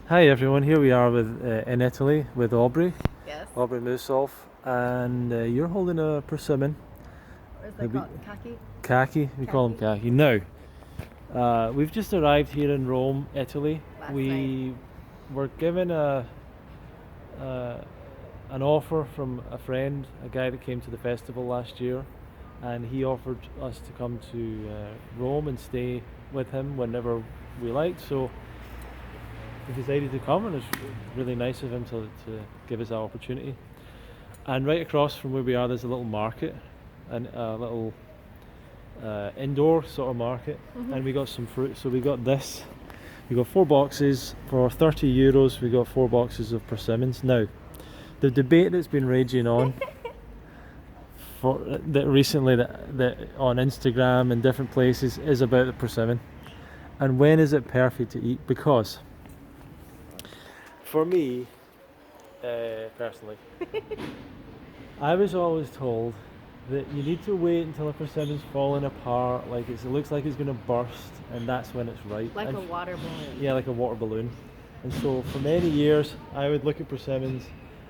Hi everyone, here we are with in Italy with Aubrey, Yes. Aubrey Musolf, and you're holding a persimmon, Or is that maybe called khaki? khaki. We call them khaki. Now, we've just arrived here in Rome, Italy. Last We were given uh, an offer from a friend, a guy that came to the festival last year, and he offered us to come to Rome and stay with him whenever we liked. So we decided to come, and it's really nice of him to give us that opportunity. And right across from where we are, there's a little market, and a little indoor sort of market, and we got some fruit. So we got this. We got 4 boxes for €30. We got 4 boxes of persimmons. Now, the debate that's been raging on for that recently that on Instagram and different places is about the persimmon, and when is it perfect to eat? Because for me, personally, I was always told that you need to wait until a persimmon's falling apart, like it looks like it's going to burst, and that's when it's ripe. Like And a water balloon. yeah, like a water balloon. And so for many years, I would look at persimmons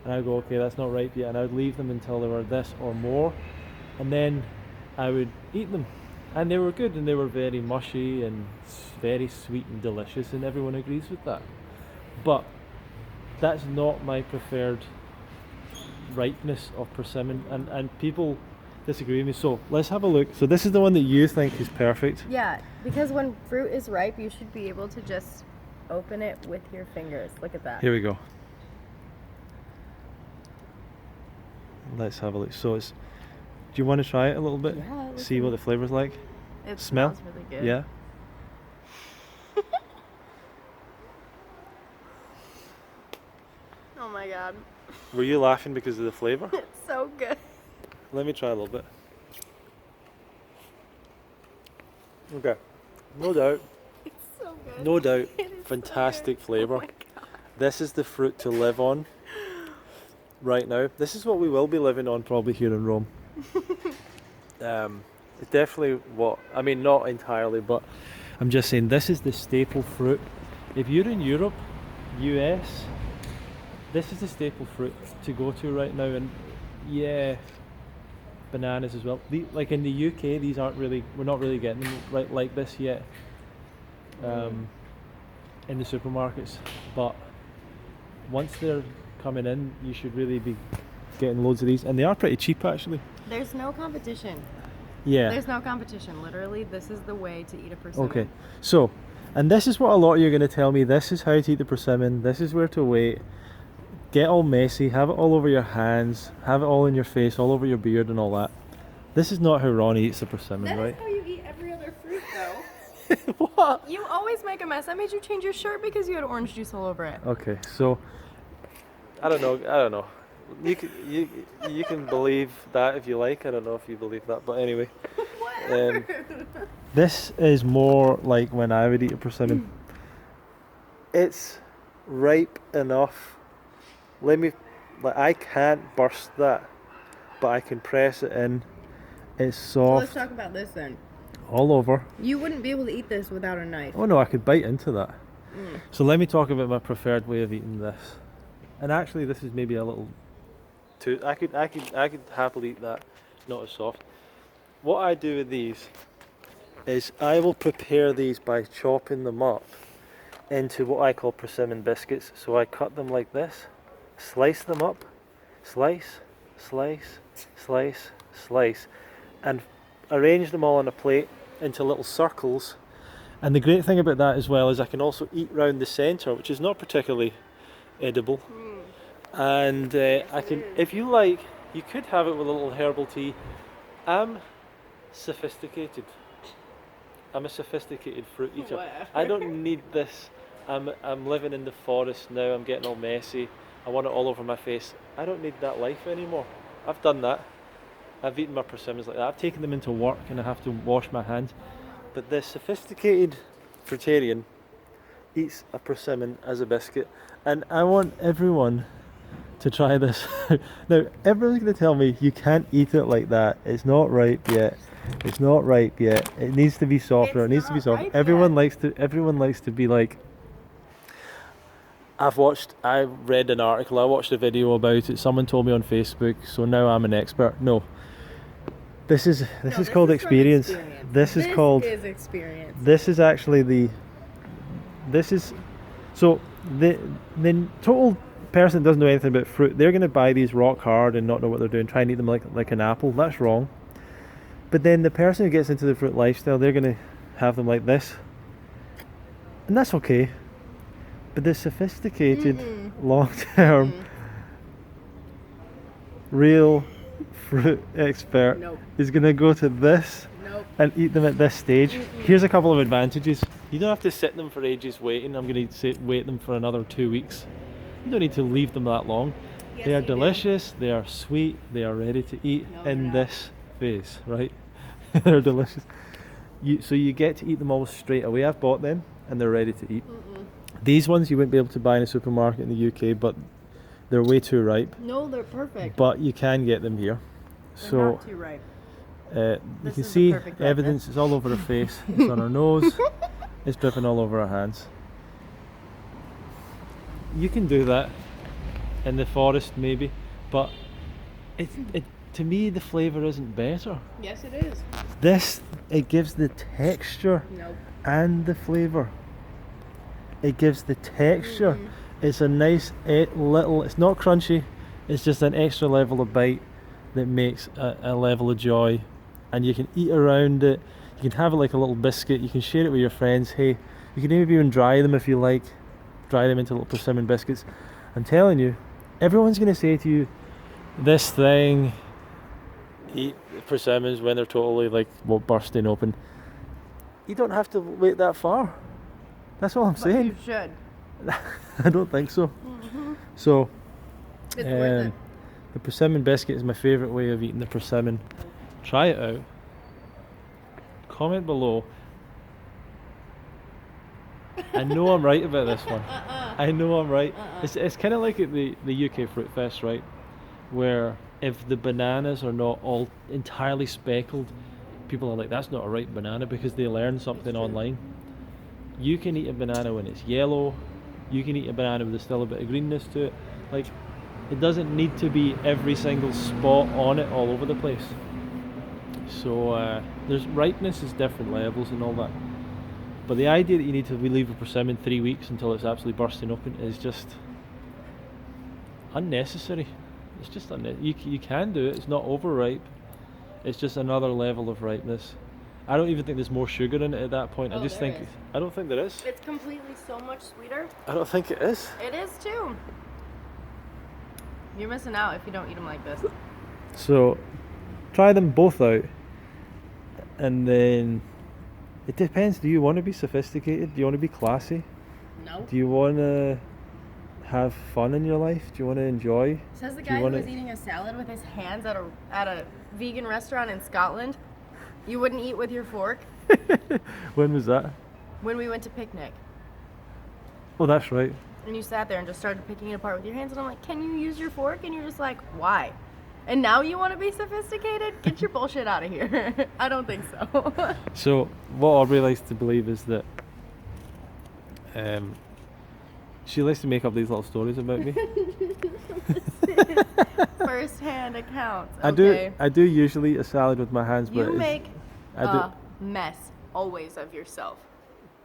and I'd go, okay, that's not ripe yet, and I would leave them until they were this or more, and then I would eat them. And they were good, and they were very mushy and very sweet and delicious, and everyone agrees with that. But that's not my preferred ripeness of persimmon, and people disagree with me. So let's have a look. So this is the one that you think is perfect. Yeah, because when fruit is ripe, you should be able to just open it with your fingers. Look at that. Here we go. Let's have a look. So it's. Do you want to try it a little bit? Yeah. See what the flavor's like. It Smell? smells really good. Yeah. Oh my god. Were you laughing because of the flavor? It's so good. Let me try a little bit. Okay. No doubt. It's so good. No doubt. It is so Fantastic good. flavor. Oh my god. This is the fruit to live on right now. This is what we will be living on probably here in Rome. It's definitely what, I mean, not entirely, but I'm just saying this is the staple fruit. If you're in Europe, US, this is the staple fruit to go to right now. And yeah, bananas as well. Like in the UK, these aren't really, we're not really getting them right like this yet in the supermarkets. But once they're coming in, you should really be getting loads of these, and they are pretty cheap actually. There's no competition. Yeah. There's no competition. Literally, this is the way to eat a persimmon. Okay. So, and this is what a lot of you are going to tell me. This is how to eat the persimmon. This is where to wait. Get all messy. Have it all over your hands. Have it all in your face, all over your beard, and all that. This is not how Ronnie eats a persimmon, That right? is how you eat every other fruit, though. What? You always make a mess. I made you change your shirt because you had orange juice all over it. Okay. So, I don't know. You can believe that if you like. I don't know if you believe that, but anyway. This is more like when I would eat a persimmon. It's ripe enough. I can't burst that, but I can press it in. It's So let's soft talk about this then. all over. You wouldn't be able to eat this without a knife. Oh no, I could bite into that. So let me talk about my preferred way of eating this. And actually, this is maybe a little too. I could happily eat that, not as soft. What I do with these is I will prepare these by chopping them up into what I call persimmon biscuits. So I cut them like this, slice them up, slice, slice, slice, slice, and arrange them all on a plate into little circles. And the great thing about that as well is I can also eat round the centre, which is not particularly edible. And I can, if you like, you could have it with a little herbal tea. I'm sophisticated. I'm a sophisticated fruit eater. Whatever. I don't need this. I'm living in the forest now. I'm getting all messy. I want it all over my face. I don't need that life anymore. I've done that. I've eaten my persimmons like that. I've taken them into work and I have to wash my hands. But the sophisticated fruitarian eats a persimmon as a biscuit, and I want everyone to try this. Now, everyone's going to tell me you can't eat it like that. It's not ripe yet. It's not ripe yet. It needs to be softer. It's It needs to be not soft. ripe Everyone yet. likes to. Everyone likes to be like, I read an article, I watched a video about it, someone told me on Facebook, so now I'm an expert. No. This is called experience. This is experience. This is actually so the total person that doesn't know anything about fruit, they're going to buy these rock hard and not know what they're doing, try and eat them like an apple. That's wrong. But then the person who gets into the fruit lifestyle, they're going to have them like this, and that's okay. But the sophisticated, long-term, real fruit expert is going to go to this and eat them at this stage. Here's a couple of advantages. You don't have to sit them for ages waiting. I'm going to wait them for another 2 weeks. You don't need to leave them that long. Yes, they are delicious, they are sweet, they are ready to eat in this phase, right? They're delicious. So you get to eat them almost straight away. I've bought them and they're ready to eat. These ones you wouldn't be able to buy in a supermarket in the UK, but they're way too ripe. No, they're perfect. But you can get them here. They're not too ripe. You can see evidence. It's all over her face. It's on her nose. It's dripping all over her hands. You can do that in the forest maybe, but to me the flavour isn't better. Yes, it is. It gives the texture and the flavour. It gives the texture. It's a nice little, it's not crunchy, it's just an extra level of bite that makes a level of joy, and you can eat around it. You can have it like a little biscuit, you can share it with your friends. Hey, you can maybe even dry them if you like, dry them into little persimmon biscuits. I'm telling you, everyone's going to say to you, this thing, eat persimmons when they're totally like bursting open. You don't have to wait that far. That's all I'm saying. You should. I don't think so. So, it's worth it. the persimmon biscuit is my favourite way of eating the persimmon. Try it out. Comment below. I know I'm right about this one. I know I'm right. It's kind of like at the UK Fruit Fest, right? Where if the bananas are not all entirely speckled, people are like, that's not a ripe banana, because they learn something online. You can eat a banana when it's yellow. You can eat a banana with still a bit of greenness to it. Like, it doesn't need to be every single spot on it all over the place. So there's ripeness is different levels and all that. But the idea that you need to leave a persimmon 3 weeks until it's absolutely bursting open is just unnecessary. It's just you can do it. It's not overripe. It's just another level of ripeness. I don't even think there's more sugar in it at that point. I don't think there is. It's completely so much sweeter. I don't think it is. It is too. You're missing out if you don't eat them like this. So try them both out, and then it depends. Do you want to be sophisticated? Do you want to be classy? No. Do you want to have fun in your life? Do you want to enjoy? Says the guy who was eating a salad with his hands at a vegan restaurant in Scotland. You wouldn't eat with your fork? When was that? When we went to picnic. Oh, that's right. And you sat there and just started picking it apart with your hands, and I'm like, can you use your fork? And you're just like, why? And now you want to be sophisticated? Get your bullshit out of here. I don't think so. So what Aubrey likes to believe is that she likes to make up these little stories about me. First-hand accounts. Okay. I do usually eat a salad with my hands, but you make a mess always of yourself.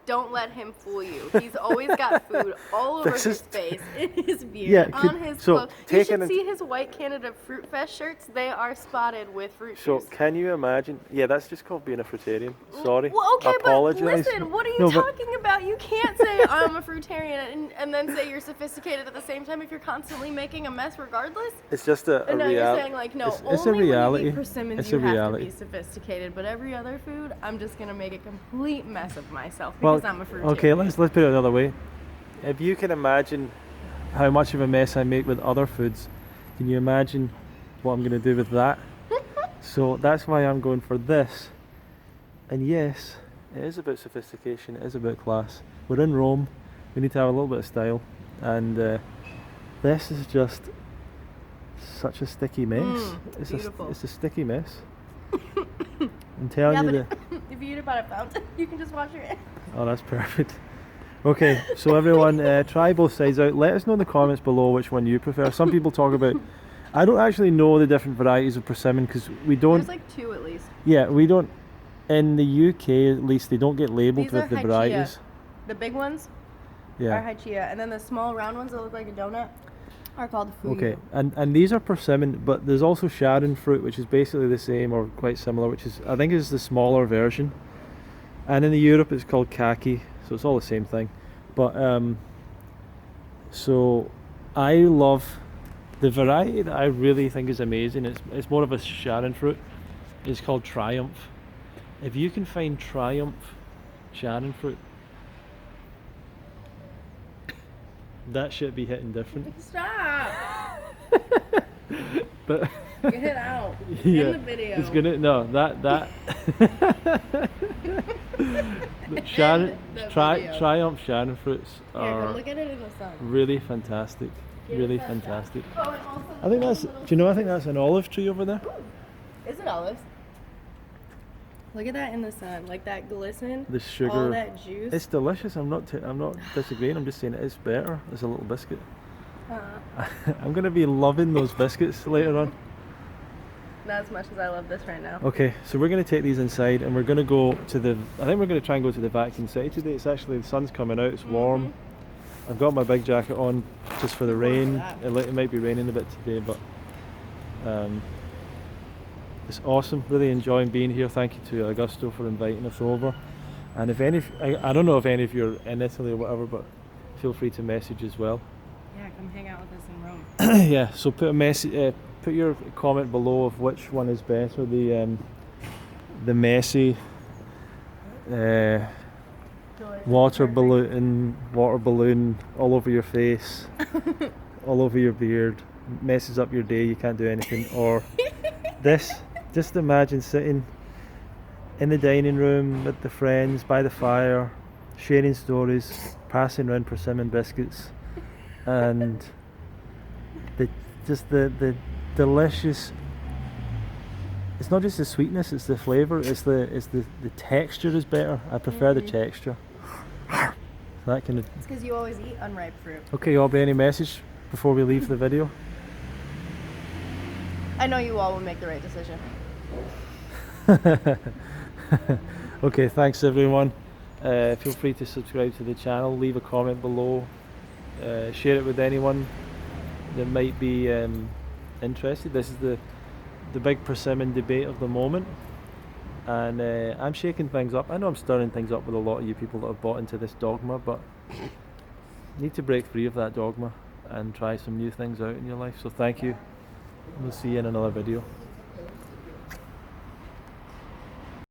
Don't let him fool you. He's always got food all over his face, in his beard, on his clothes. You should see his White Canada Fruit Fest shirts. They are spotted with fruit juice. So can you imagine? Yeah, that's just called being a fruitarian. Sorry. Well, okay, Apologize. But listen, what are you talking about? You can't say I'm a fruitarian and then say you're sophisticated at the same time if you're constantly making a mess regardless. It's just a and now reality. You're saying like, no, it's only a reality. when you eat persimmons you have to be sophisticated, but every other food, I'm just going to make a complete mess of myself because I'm a fruitarian. Okay, let's put it another way. If you can imagine how much of a mess I make with other foods, can you imagine what I'm going to do with that? So that's why I'm going for this. And yes, it is about sophistication, it is about class. We're in Rome, we need to have a little bit of style, and this is just such a sticky mess. It's a sticky mess. I'm telling you that. If you eat it by a fountain, you can just wash your hands. Oh, that's perfect. Okay, so everyone, try both sides out. Let us know in the comments below which one you prefer. Some people talk about... I don't actually know the different varieties of persimmon because we don't... There's like 2 at least. Yeah, we don't... In the UK, at least, they don't get labelled These with the varieties. The big ones are Hachia, and then the small round ones that look like a donut are called Fuyu. Okay, and these are persimmon, but there's also Sharon fruit, which is basically the same or quite similar, which is, I think, is the smaller version. And in Europe, it's called kaki, so it's all the same thing. But so I love the variety that I really think is amazing. It's more of a Sharon fruit. It's called Triumph. If you can find Triumph Sharon fruit, that should be hitting different. Stop! But get it out in the video. It's gonna Sharon Triumph Sharon fruits are look at it in the sun. Really fantastic. Really fantastic. I think that's I think that's an olive tree over there. Is it olives? Look at that in the sun, like that glisten. The sugar, all that juice. It's delicious. I'm not disagreeing. I'm just saying it is better as a little biscuit. I'm gonna be loving those biscuits later on. Not as much as I love this right now. Okay, so we're gonna take these inside and we're gonna go to the. I think we're gonna try and go to the vacuum city today. It's actually, the sun's coming out. It's warm. I've got my big jacket on just for the rain. It might be raining a bit today, but it's awesome. Really enjoying being here. Thank you to Augusto for inviting us over. And if any, I don't know if any of you are in Italy or whatever, but feel free to message as well. Yeah, come hang out with us in Rome. Yeah, so put a message, put your comment below of which one is better. The messy water balloon all over your face, all over your beard, messes up your day. You can't do anything. Or this. Just imagine sitting in the dining room with the friends by the fire, sharing stories, passing around persimmon biscuits, and the delicious. It's not just the sweetness; it's the flavour. It's the texture is better. I prefer the texture. That kind of. It's because you always eat unripe fruit. Okay, Aubrey, any message before we leave the video? I know you all will make the right decision. Okay, thanks everyone. Feel free to subscribe to the channel, leave a comment below, share it with anyone that might be interested. This is the big persimmon debate of the moment, and I'm shaking things up. I know I'm stirring things up with a lot of you people that have bought into this dogma, but you need to break free of that dogma and try some new things out in your life. So thank you. We'll see you in another video.